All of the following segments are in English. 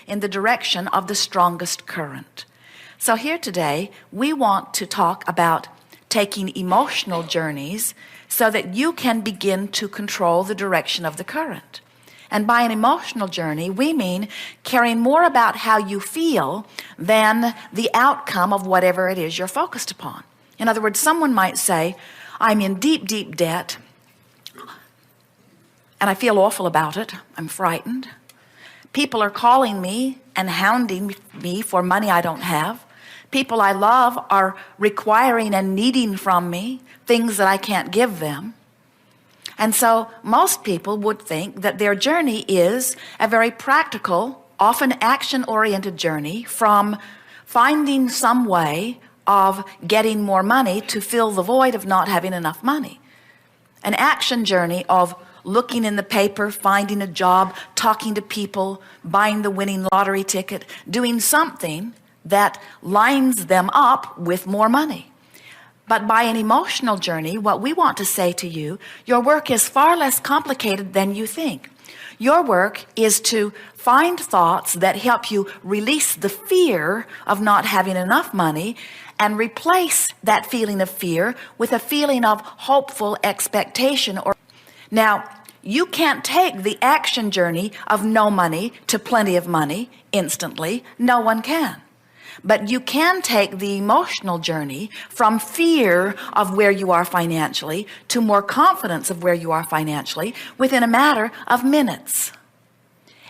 in the direction of the strongest current. So here today, we want to talk about taking emotional journeys so that you can begin to control the direction of the current. And by an emotional journey, we mean caring more about how you feel than the outcome of whatever it is you're focused upon. In other words, someone might say, I'm in deep, deep debt, and I feel awful about it. I'm frightened. People are calling me and hounding me for money I don't have. People I love are requiring and needing from me things that I can't give them. And so most people would think that their journey is a very practical, often action-oriented journey from finding some way of getting more money to fill the void of not having enough money. An action journey of looking in the paper, finding a job, talking to people, buying the winning lottery ticket, doing something that lines them up with more money. But by an emotional journey, what we want to say to you, your work is far less complicated than you think. Your work is to find thoughts that help you release the fear of not having enough money and replace that feeling of fear with a feeling of hopeful expectation. Now, you can't take the action journey of no money to plenty of money instantly. No one can. But you can take the emotional journey from fear of where you are financially to more confidence of where you are financially within a matter of minutes.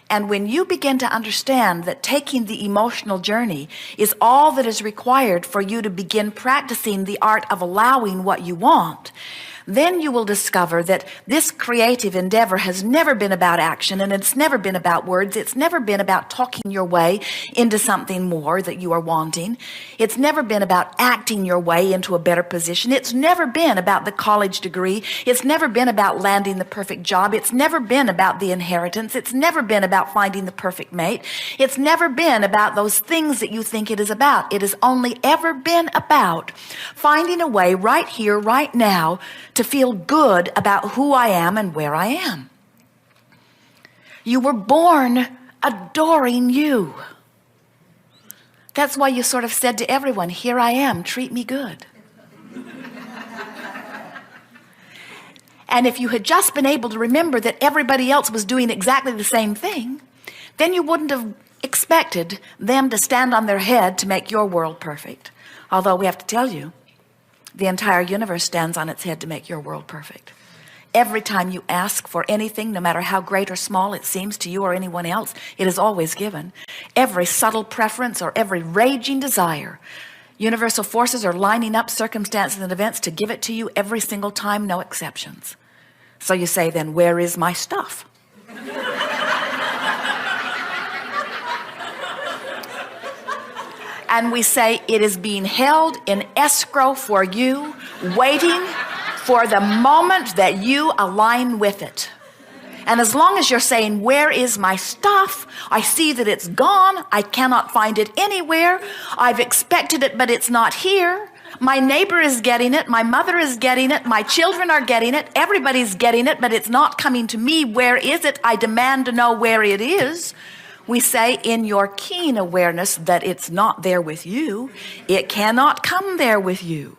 And when you begin to understand that taking the emotional journey is all that is required for you to begin practicing the art of allowing what you want, then you will discover that this creative endeavor has never been about action, and it's never been about words. It's never been about talking your way into something more that you are wanting. It's never been about acting your way into a better position. It's never been about the college degree. It's never been about landing the perfect job. It's never been about the inheritance. It's never been about finding the perfect mate. It's never been about those things that you think it is about. It has only ever been about finding a way right here, right now, to feel good about who I am and where I am. You were born adoring you. That's why you sort of said to everyone, here I am, treat me good. And if you had just been able to remember that everybody else was doing exactly the same thing, then you wouldn't have expected them to stand on their head to make your world perfect. Although we have to tell you, the entire universe stands on its head to make your world perfect. Every time you ask for anything, no matter how great or small it seems to you or anyone else, it is always given. Every subtle preference or every raging desire, universal forces are lining up circumstances and events to give it to you every single time, no exceptions. So you say, then where is my stuff? And we say it is being held in escrow for you, waiting for the moment that you align with it. And as long as you're saying, where is my stuff? I see that it's gone. I cannot find it anywhere. I've expected it, but it's not here. My neighbor is getting it. My mother is getting it. My children are getting it. Everybody's getting it, but it's not coming to me. Where is it? I demand to know where it is. We say, in your keen awareness that it's not there with you, it cannot come there with you.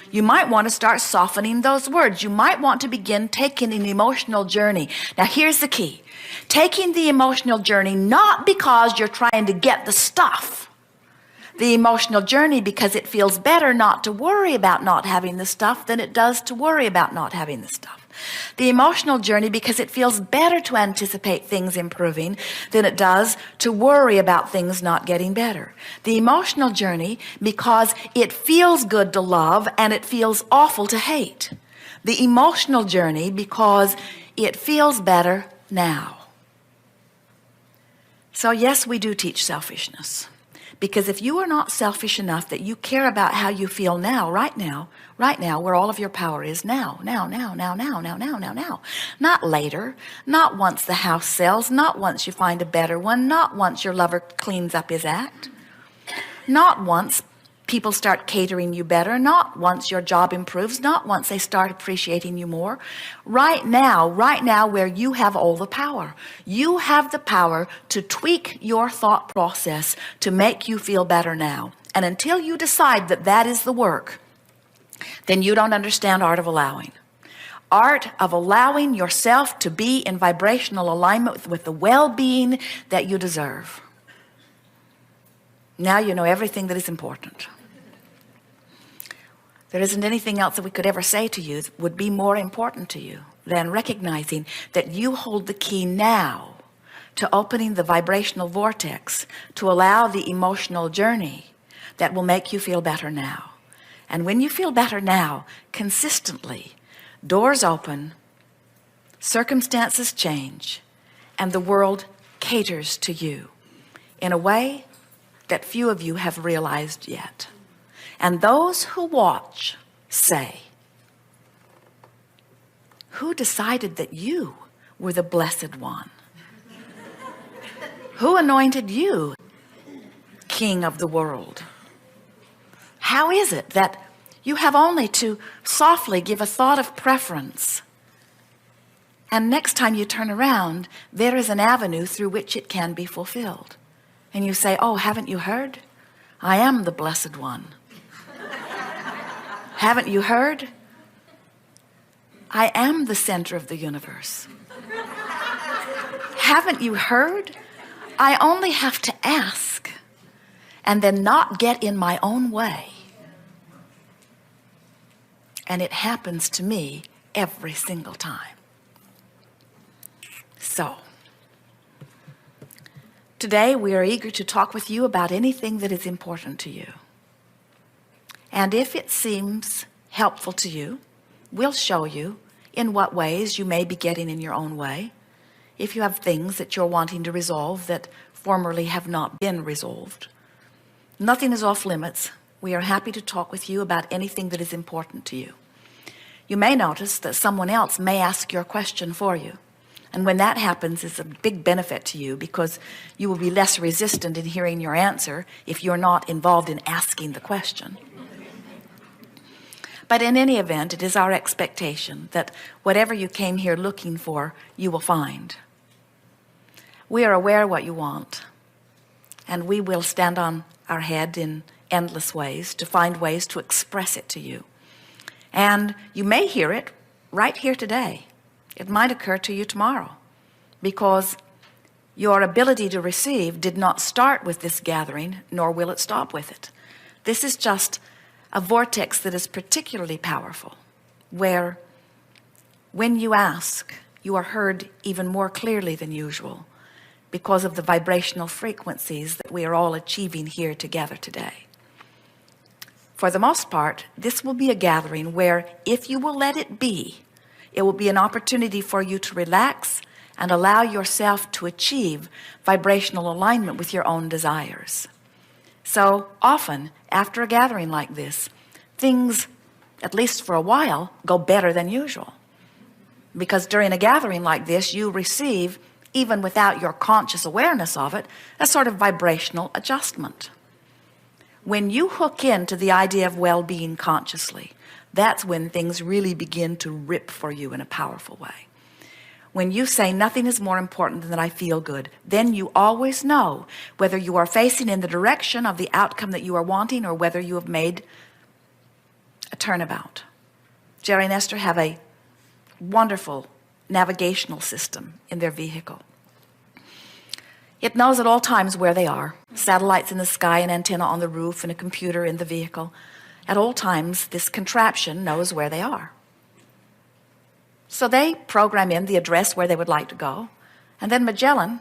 You might want to start softening those words. You might want to begin taking an emotional journey. Now, here's the key. Taking the emotional journey not because you're trying to get the stuff. The emotional journey because it feels better not to worry about not having the stuff than it does to worry about not having the stuff. The emotional journey because it feels better to anticipate things improving than it does to worry about things not getting better. The emotional journey because it feels good to love and it feels awful to hate. The emotional journey because it feels better now. So yes, we do teach selfishness. Because if you are not selfish enough that you care about how you feel now, right now, where all of your power is now. Not later, not once the house sells, not once you find a better one, not once your lover cleans up his act, not once People start catering you better, not once your job improves, not once they start appreciating you more. Right now where you have all the power. You have the power to tweak your thought process to make you feel better now. And until you decide that that is the work, then you don't understand art of allowing. Art of allowing yourself to be in vibrational alignment with the well-being that you deserve. Now you know everything that is important. There isn't anything else that we could ever say to you that would be more important to you than recognizing that you hold the key now to opening the vibrational vortex to allow the emotional journey that will make you feel better now. And when you feel better now, consistently, doors open, circumstances change, and the world caters to you in a way that few of you have realized yet. And those who watch say, who decided that you were the blessed one? Who anointed you king of the world? How is it that you have only to softly give a thought of preference, and next time you turn around, there is an avenue through which it can be fulfilled? And you say, oh, haven't you heard? I am the blessed one. Haven't you heard? I am the center of the universe. Haven't you heard? I only have to ask and then not get in my own way. And it happens to me every single time. So, today we are eager to talk with you about anything that is important to you. And if it seems helpful to you, we'll show you in what ways you may be getting in your own way. If you have things that you're wanting to resolve that formerly have not been resolved. Nothing is off limits. We are happy to talk with you about anything that is important to you. You may notice that someone else may ask your question for you. And when that happens, it's a big benefit to you because you will be less resistant in hearing your answer if you're not involved in asking the question. But in any event, it is our expectation that whatever you came here looking for, you will find. We are aware of what you want, and we will stand on our head in endless ways to find ways to express it to you. And you may hear it right here today. It might occur to you tomorrow, because your ability to receive did not start with this gathering, nor will it stop with it. This is just a vortex that is particularly powerful, where when you ask, you are heard even more clearly than usual because of the vibrational frequencies that we are all achieving here together today. For the most part, this will be a gathering where, if you will let it be, it will be an opportunity for you to relax and allow yourself to achieve vibrational alignment with your own desires. So often, after a gathering like this, things, at least for a while, go better than usual. Because during a gathering like this, you receive, even without your conscious awareness of it, a sort of vibrational adjustment. When you hook into the idea of well-being consciously, that's when things really begin to rip for you in a powerful way. When you say nothing is more important than that I feel good, then you always know whether you are facing in the direction of the outcome that you are wanting or whether you have made a turnabout. Jerry and Esther have a wonderful navigational system in their vehicle. It knows at all times where they are. Satellites in the sky, an antenna on the roof, and a computer in the vehicle. At all times, this contraption knows where they are. So they program in the address where they would like to go, and then Magellan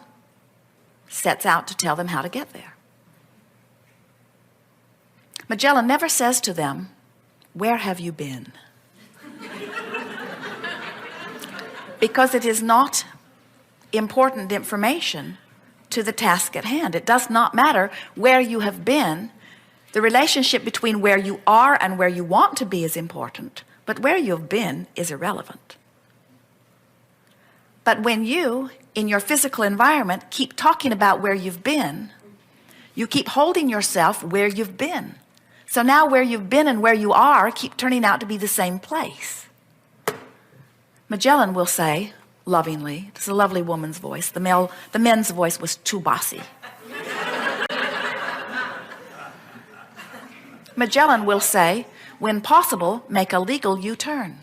sets out to tell them how to get there. Magellan never says to them, where have you been? Because it is not important information to the task at hand. It does not matter where you have been. The relationship between where you are and where you want to be is important, but where you've been is irrelevant. But when you, in your physical environment, keep talking about where you've been, you keep holding yourself where you've been. So now where you've been and where you are keep turning out to be the same place. Magellan will say, lovingly, it's a lovely woman's voice. The men's voice was too bossy. Magellan will say, when possible, make a legal U-turn.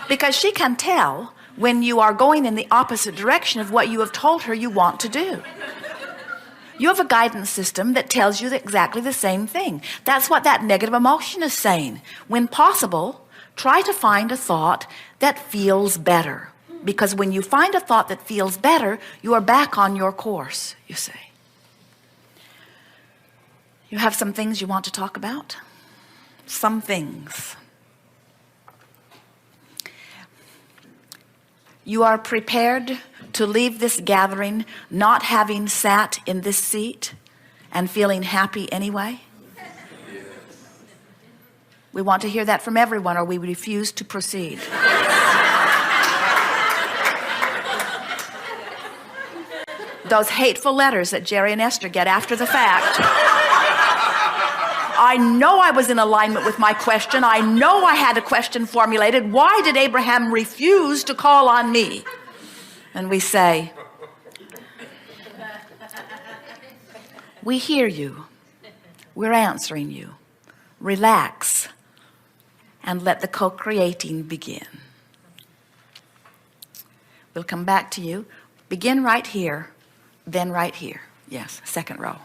Because she can tell when you are going in the opposite direction of what you have told her you want to do. You have a guidance system that tells you exactly the same thing. That's what that negative emotion is saying. When possible, try to find a thought that feels better. Because when you find a thought that feels better, you are back on your course, you say. You have some things you want to talk about? Some things. You are prepared to leave this gathering not having sat in this seat and feeling happy anyway? We want to hear that from everyone, or we refuse to proceed. Those hateful letters that Jerry and Esther get after the fact. I know I was in alignment with my question. I know I had a question formulated. Why did Abraham refuse to call on me? And we say, we hear you. We're answering you. Relax and let the co-creating begin. We'll come back to you. Begin right here, then right here. Yes, second row.